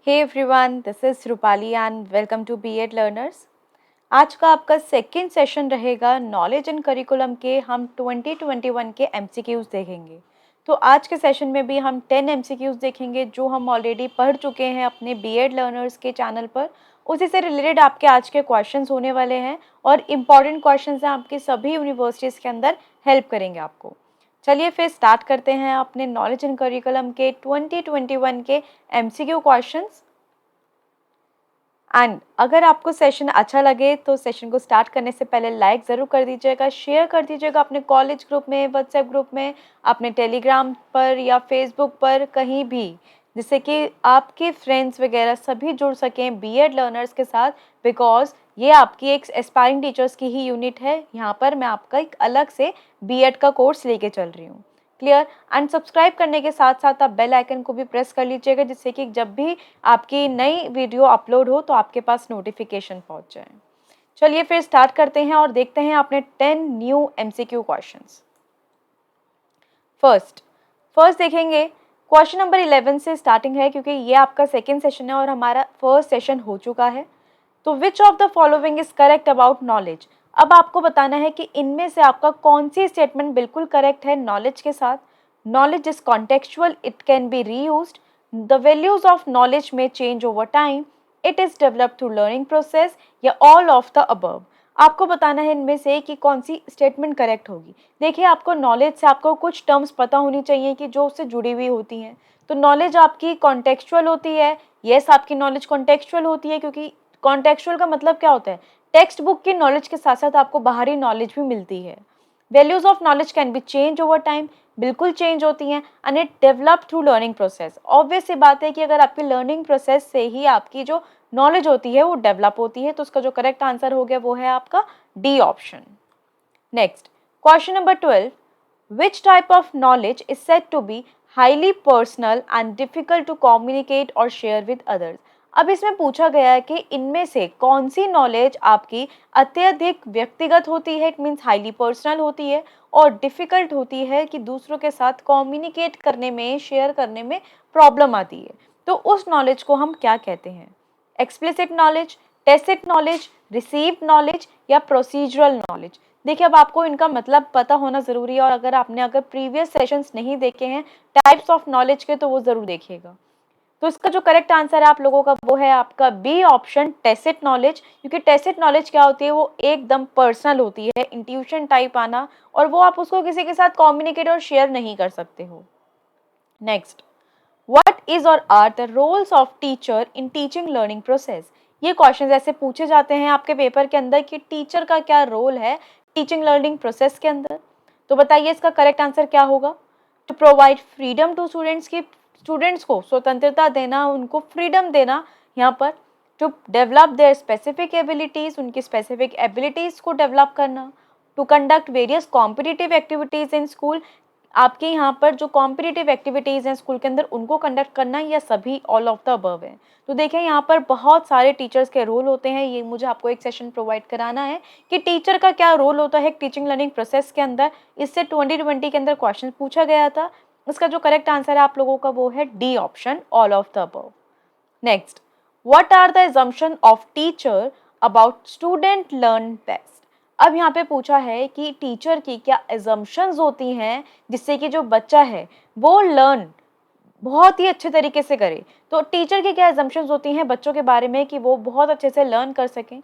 Hey everyone, this is Rupali and welcome to B Ed learners. आज का आपका सेकंड सेशन रहेगा नॉलेज एंड करिकुलम के। हम 2021 के एमसीक्यूज़ देखेंगे। तो आज के सेशन में भी हम 10 एमसीक्यूज़ देखेंगे जो हम ऑलरेडी पढ़ चुके हैं अपने बीएड लर्नर्स के चैनल पर। उसी से रिलेटेड आपके आज के क्वेश्चंस होने वाले हैं और इम्पॉर्टेंट क्वेश्चंस हैं, आपकी सभी यूनिवर्सिटीज़ के अंदर हेल्प करेंगे आपको। चलिए फिर स्टार्ट करते हैं अपने नॉलेज एंड करिकुलम के 2021 के एमसीक्यू क्वेश्चंस। एंड अगर आपको सेशन अच्छा लगे तो सेशन को स्टार्ट करने से पहले लाइक ज़रूर कर दीजिएगा, शेयर कर दीजिएगा अपने कॉलेज ग्रुप में, व्हाट्सएप ग्रुप में, अपने टेलीग्राम पर या फेसबुक पर, कहीं भी, जिससे कि आपके फ्रेंड्स वगैरह सभी जुड़ सकें बीएड लर्नर्स के साथ। बिकॉज ये आपकी एक एस्पायरिंग टीचर्स की ही यूनिट है। यहाँ पर मैं आपका एक अलग से बीएड का कोर्स लेके चल रही हूँ। क्लियर? एंड सब्सक्राइब करने के साथ साथ आप बेल आइकन को भी प्रेस कर लीजिएगा, जिससे कि जब भी आपकी नई वीडियो अपलोड हो तो आपके पास नोटिफिकेशन पहुंच जाए। चलिए फिर स्टार्ट करते हैं और देखते हैं आपने 10 न्यू एमसीक्यू क्वेश्चंस। फर्स्ट देखेंगे, क्वेश्चन नंबर 11 से स्टार्टिंग है क्योंकि ये आपका सेकेंड सेशन है और हमारा फर्स्ट सेशन हो चुका है। तो which of the following is correct about knowledge. अब आपको बताना है कि इनमें से आपका कौन सी स्टेटमेंट बिल्कुल करेक्ट है नॉलेज के साथ। Knowledge is contextual, it can be reused, the values of knowledge may change over time, it is developed through learning process, या ऑल ऑफ द अबव। आपको बताना है इनमें से कि कौन सी स्टेटमेंट करेक्ट होगी। देखिए, आपको नॉलेज से आपको कुछ टर्म्स पता होनी चाहिए कि जो उससे जुड़ी हुई होती हैं। तो नॉलेज आपकी कॉन्टेक्चुअल होती है। यस, आपकी नॉलेज कॉन्टेक्चुअल होती है क्योंकि कॉन्टेक्चुअल का मतलब क्या होता है? टेक्स्ट बुक की नॉलेज के साथ साथ आपको बाहरी नॉलेज भी मिलती है। Values of knowledge can be change over time, बिल्कुल चेंज होती हैं। And it develop through learning process. Obvious सी बात है कि अगर आपकी लर्निंग प्रोसेस से ही आपकी जो नॉलेज होती है वो डेवलप होती है। तो उसका जो करेक्ट आंसर हो गया वो है आपका D option. Next, question number 12, which type of knowledge is said to be highly personal and difficult to communicate or share with others। अब इसमें पूछा गया है कि इनमें से कौन सी नॉलेज आपकी अत्यधिक व्यक्तिगत होती है, इट मीन्स हाईली पर्सनल होती है, और डिफिकल्ट होती है कि दूसरों के साथ कम्युनिकेट करने में, शेयर करने में प्रॉब्लम आती है। तो उस नॉलेज को हम क्या कहते हैं? Explicit knowledge, tacit knowledge, received knowledge, या प्रोसीजरल नॉलेज। देखिए, अब आपको इनका मतलब पता होना ज़रूरी है और अगर प्रीवियस सेशंस नहीं देखे हैं टाइप्स ऑफ नॉलेज के तो वो ज़रूर देखिएगा। तो इसका जो करेक्ट आंसर है आप लोगों का वो है आपका बी ऑप्शन, टेसिट नॉलेज। क्योंकि टेसिट नॉलेज क्या होती है? वो एकदम पर्सनल होती है, इंट्यूशन टाइप आना, और वो आप उसको किसी के साथ कम्युनिकेट और शेयर नहीं कर सकते हो। नेक्स्ट, व्हाट इज और are the roles of teacher in teaching learning process. ये क्वेश्चंस ऐसे पूछे जाते हैं आपके पेपर के अंदर कि टीचर का क्या रोल है टीचिंग लर्निंग प्रोसेस के अंदर। तो बताइए इसका करेक्ट आंसर क्या होगा? To provide freedom to students, की स्टूडेंट्स को स्वतंत्रता देना, उनको फ्रीडम देना यहाँ पर। To develop their specific abilities, उनकी स्पेसिफिक एबिलिटीज को डेवलप करना। To conduct various competitive activities in school, आपके यहाँ पर जो कॉम्पिटिटिव एक्टिविटीज़ हैं स्कूल के अंदर उनको कंडक्ट करना, या सभी ऑल ऑफ द अबव है। तो देखें, यहाँ पर बहुत सारे टीचर्स के रोल होते हैं। ये मुझे आपको एक सेशन प्रोवाइड कराना है कि टीचर का क्या रोल होता है टीचिंग लर्निंग प्रोसेस के अंदर। इससे 2020 के अंदर क्वेश्चन पूछा गया था। इसका जो करेक्ट आंसर है आप लोगों का वो है D option, all of the above. Next, what are the assumption of teacher about student learn best. अब यहाँ पे पूछा है कि टीचर की क्या assumptions होती हैं जिससे कि जो बच्चा है वो लर्न बहुत ही अच्छे तरीके से करे। तो टीचर की क्या assumptions होती हैं बच्चों के बारे में कि वो बहुत अच्छे से लर्न कर सकें।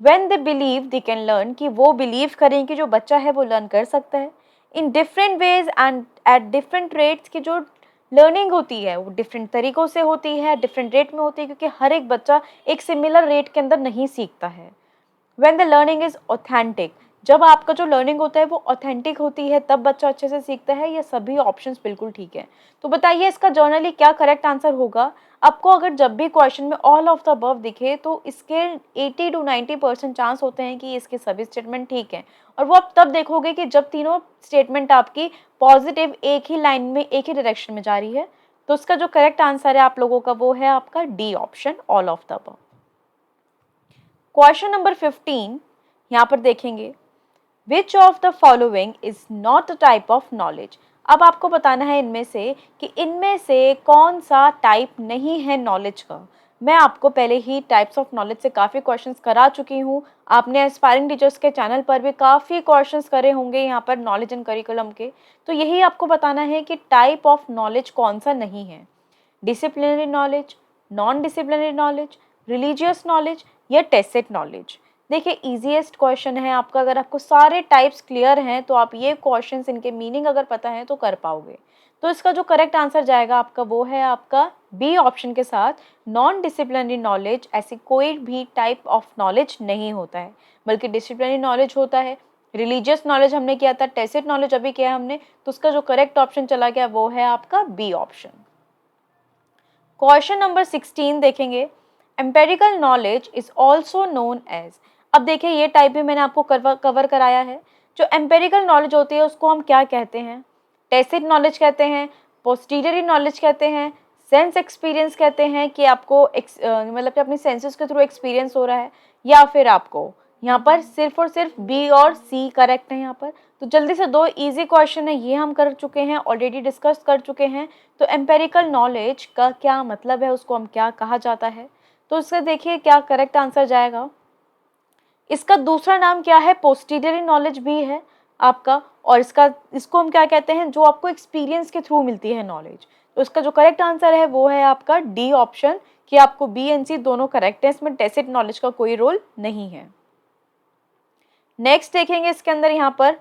when they believe they can learn, कि वो बिलीव करें कि जो बच्चा है वो लर्न कर सकता है। In different ways and at different rates, की जो लर्निंग होती है वो डिफरेंट तरीकों से होती है, डिफरेंट रेट में होती है, क्योंकि हर एक बच्चा एक सिमिलर रेट के अंदर नहीं सीखता है। when the learning is authentic, जब आपका जो लर्निंग होता है वो ऑथेंटिक होती है तब बच्चा अच्छे से सीखता है। ये सभी ऑप्शंस बिल्कुल ठीक है। तो बताइए इसका जर्नली क्या करेक्ट आंसर होगा? आपको अगर जब भी क्वेश्चन में ऑल ऑफ द अबव दिखे तो इसके 80 to 90% चांस होते हैं कि इसके सभी स्टेटमेंट ठीक हैं। और वो आप तब देखोगे कि जब तीनों स्टेटमेंट आपकी पॉजिटिव एक ही लाइन में, एक ही डायरेक्शन में जा रही है। तो इसका जो करेक्ट आंसर है आप लोगों का वो है आपका D option, all of the above. Question number 15 यहाँ पर देखेंगे, विच of the following is not a type of knowledge. अब आपको बताना है इनमें से कि इनमें से कौन सा टाइप नहीं है नॉलेज का। मैं आपको पहले ही टाइप्स ऑफ नॉलेज से काफ़ी क्वेश्चंस करा चुकी हूँ। आपने एस्पायरिंग टीचर्स के चैनल पर भी काफ़ी क्वेश्चंस करे होंगे यहाँ पर नॉलेज एंड करिकुलम के। तो यही आपको बताना है कि टाइप ऑफ नॉलेज कौन सा नहीं है, disciplinary knowledge, non disciplinary knowledge, religious knowledge या टेसिट नॉलेज। देखिए इजीएस्ट क्वेश्चन है आपका, अगर आपको सारे टाइप्स क्लियर हैं तो आप ये क्वेश्चंस इनके मीनिंग अगर पता है तो कर पाओगे। तो इसका जो करेक्ट आंसर जाएगा आपका वो है आपका बी ऑप्शन के साथ, नॉन डिसिप्लिनरी नॉलेज। ऐसी कोई भी टाइप ऑफ नॉलेज नहीं होता है, बल्कि डिसिप्लिनरी नॉलेज होता है। रिलीजियस नॉलेज हमने किया था, टेसिट नॉलेज अभी किया हमने, तो उसका जो करेक्ट ऑप्शन चला गया वो है आपका बी ऑप्शन। क्वेश्चन नंबर 16 देखेंगे, empirical knowledge is also known as. अब देखिए ये टाइप भी मैंने आपको कवर कराया है। जो एम्पेरिकल नॉलेज होती है उसको हम क्या कहते हैं, टेसिट नॉलेज कहते हैं, पोस्टीरियरी नॉलेज कहते हैं, सेंस एक्सपीरियंस कहते हैं कि आपको मतलब कि अपनी सेंसेस के थ्रू एक्सपीरियंस हो रहा है, या फिर आपको यहाँ पर सिर्फ और सिर्फ बी और सी करेक्ट है यहाँ पर। तो जल्दी से दो इजी क्वेश्चन है ये हम कर चुके हैं, ऑलरेडी डिस्कस कर चुके हैं। तो एम्पेरिकल नॉलेज का क्या मतलब है, उसको हम क्या कहा जाता है, तो इससे देखिए क्या करेक्ट आंसर जाएगा। इसका दूसरा नाम क्या है, पोस्टीरियरी नॉलेज भी है आपका, और इसको हम क्या कहते हैं, जो आपको एक्सपीरियंस के थ्रू मिलती है नॉलेज। तो इसका जो करेक्ट आंसर है वो है आपका डी ऑप्शन, कि आपको बी एंड सी दोनों करेक्ट है, इसमें टेसिट नॉलेज का कोई रोल नहीं है। नेक्स्ट देखेंगे इसके अंदर यहाँ पर,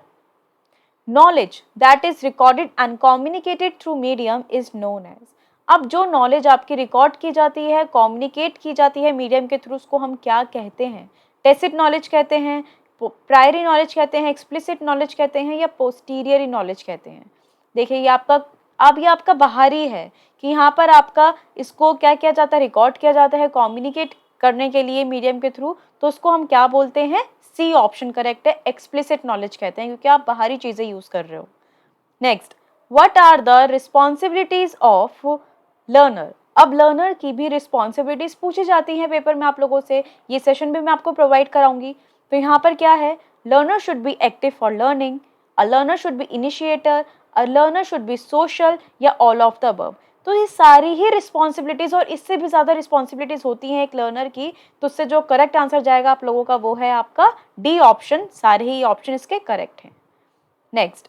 knowledge that is recorded and communicated through medium is known as. अब जो नॉलेज आपकी रिकॉर्ड की जाती है, कम्युनिकेट की जाती है मीडियम के थ्रू, उसको हम क्या कहते हैं, टेसिट नॉलेज कहते हैं, प्रायरी नॉलेज कहते हैं, एक्सप्लिसिट नॉलेज कहते हैं, या पोस्टीरियरी नॉलेज कहते हैं। देखिए ये आपका, अब ये आपका बाहरी है कि यहाँ पर आपका इसको क्या किया जाता है, रिकॉर्ड किया जाता है कम्युनिकेट करने के लिए मीडियम के थ्रू, तो उसको हम क्या बोलते हैं, सी ऑप्शन करेक्ट है, एक्सप्लिसिट नॉलेज कहते हैं, क्योंकि आप बाहरी चीजें यूज कर रहे हो। Next, what are the responsibilities of learner. अब लर्नर की भी रिस्पॉन्सिबिलिटीज पूछी जाती हैं पेपर में आप लोगों से, ये सेशन भी मैं आपको प्रोवाइड कराऊंगी। तो यहाँ पर क्या है, learner should be active for learning, a learner should be initiator, a learner should be social, या ऑल ऑफ द अबव। तो ये सारी ही रिस्पॉन्सिबिलिटीज और इससे भी ज़्यादा रिस्पॉन्सिबिलिटीज होती हैं एक लर्नर की। तो उससे जो करेक्ट आंसर जाएगा आप लोगों का वो है आपका डी ऑप्शन, सारे ही ऑप्शन इसके करेक्ट हैं। Next,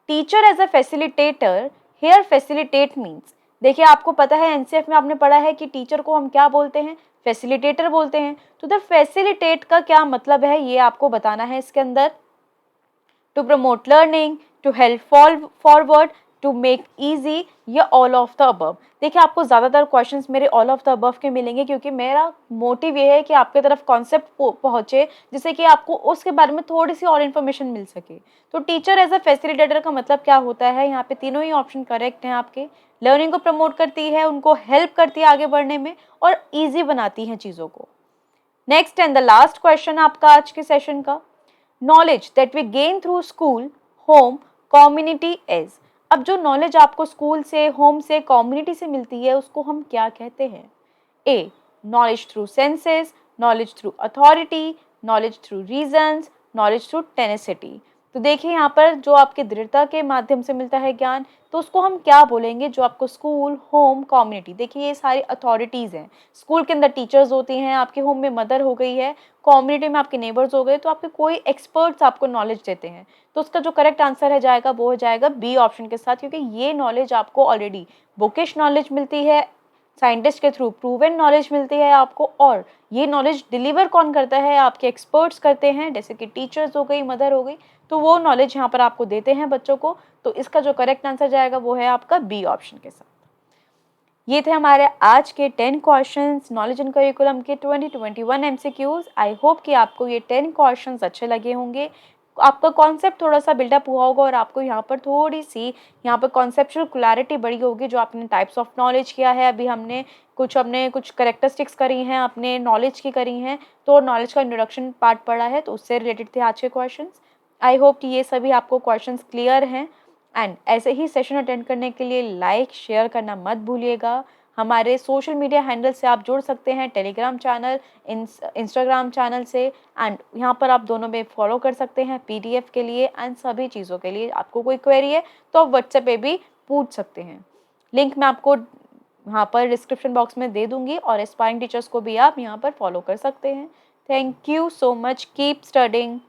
teacher as a facilitator, here facilitate means. देखिए आपको पता है एनसीएफ में आपने पढ़ा है कि टीचर को हम क्या बोलते हैं, फैसिलिटेटर बोलते हैं। तो द फैसिलिटेट का क्या मतलब है ये आपको बताना है इसके अंदर। To promote learning, to help forward, to make easy, या ऑल ऑफ द अबव। देखिए आपको ज़्यादातर क्वेश्चंस मेरे ऑल ऑफ द अबव के मिलेंगे, क्योंकि मेरा मोटिव ये है कि आपके तरफ कॉन्सेप्ट पहुँचे, जिससे कि आपको उसके बारे में थोड़ी सी और इन्फॉर्मेशन मिल सके। तो टीचर एज अ फैसिलिटेटर का मतलब क्या होता है, यहाँ पे तीनों ही ऑप्शन करेक्ट हैं आपके। लर्निंग को प्रमोट करती है, उनको हेल्प करती है आगे बढ़ने में, और ईजी बनाती है चीज़ों को। Next and the last question आपका आज के सेशन का, knowledge that we gain through school, home, community is. अब जो नॉलेज आपको स्कूल से, होम से, कम्युनिटी से मिलती है उसको हम क्या कहते हैं। A, knowledge through senses, knowledge through authority, knowledge through reasons, knowledge through tenacity. तो देखिए यहाँ पर जो आपके दृढ़ता के माध्यम से मिलता है ज्ञान, तो उसको हम क्या बोलेंगे, जो आपको स्कूल, होम, कम्युनिटी, देखिए ये सारी अथॉरिटीज़ हैं। स्कूल के अंदर टीचर्स होती हैं, आपके होम में मदर हो गई है, कम्युनिटी में आपके नेबर्स हो गए, तो आपके कोई एक्सपर्ट्स आपको नॉलेज देते हैं। तो उसका जो करेक्ट आंसर है जाएगा वो हो जाएगा बी ऑप्शन के साथ, क्योंकि ये नॉलेज आपको ऑलरेडी बुकिश नॉलेज मिलती है, साइंटिस्ट के थ्रू प्रूवन नॉलेज मिलती है आपको, और ये नॉलेज डिलीवर कौन करता है, आपके एक्सपर्ट्स करते हैं, जैसे कि टीचर्स हो गई, मदर हो गई। तो वो नॉलेज यहाँ पर आपको देते हैं बच्चों को। तो इसका जो करेक्ट आंसर जाएगा वो है आपका बी ऑप्शन के साथ। ये थे हमारे आज के 10 क्वेश्चंस नॉलेज एंड करिकुलम के 2021 एमसीक्यूज। आई होप कि आपको ये 10 क्वेश्चंस अच्छे लगे होंगे, आपका कॉन्सेप्ट थोड़ा सा बिल्डअप हुआ होगा, और आपको यहाँ पर थोड़ी सी यहाँ पर कॉन्सेप्चुअल क्लैरिटी बढ़ी होगी। जो आपने टाइप्स ऑफ नॉलेज किया है, अभी हमने कुछ करेक्टरिस्टिक्स करी हैं, अपने नॉलेज की करी हैं, तो नॉलेज का इंट्रोडक्शन पार्ट पढ़ा है, तो उससे रिलेटेड थे आज के क्वेश्चंस। आई होप कि ये सभी आपको क्वेश्चंस क्लियर हैं। एंड ऐसे ही सेशन अटेंड करने के लिए लाइक शेयर करना मत भूलिएगा। हमारे सोशल मीडिया हैंडल से आप जुड़ सकते हैं, टेलीग्राम चैनल, इंस्टाग्राम चैनल से, एंड यहाँ पर आप दोनों में फॉलो कर सकते हैं पीडीएफ के लिए एंड सभी चीज़ों के लिए। आपको कोई क्वेरी है तो आप व्हाट्सएप पे भी पूछ सकते हैं। लिंक मैं आपको यहाँ पर डिस्क्रिप्शन बॉक्स में दे दूंगी और एस्पायरिंग टीचर्स को भी आप यहाँ पर फॉलो कर सकते हैं। Thank you so much, keep studying.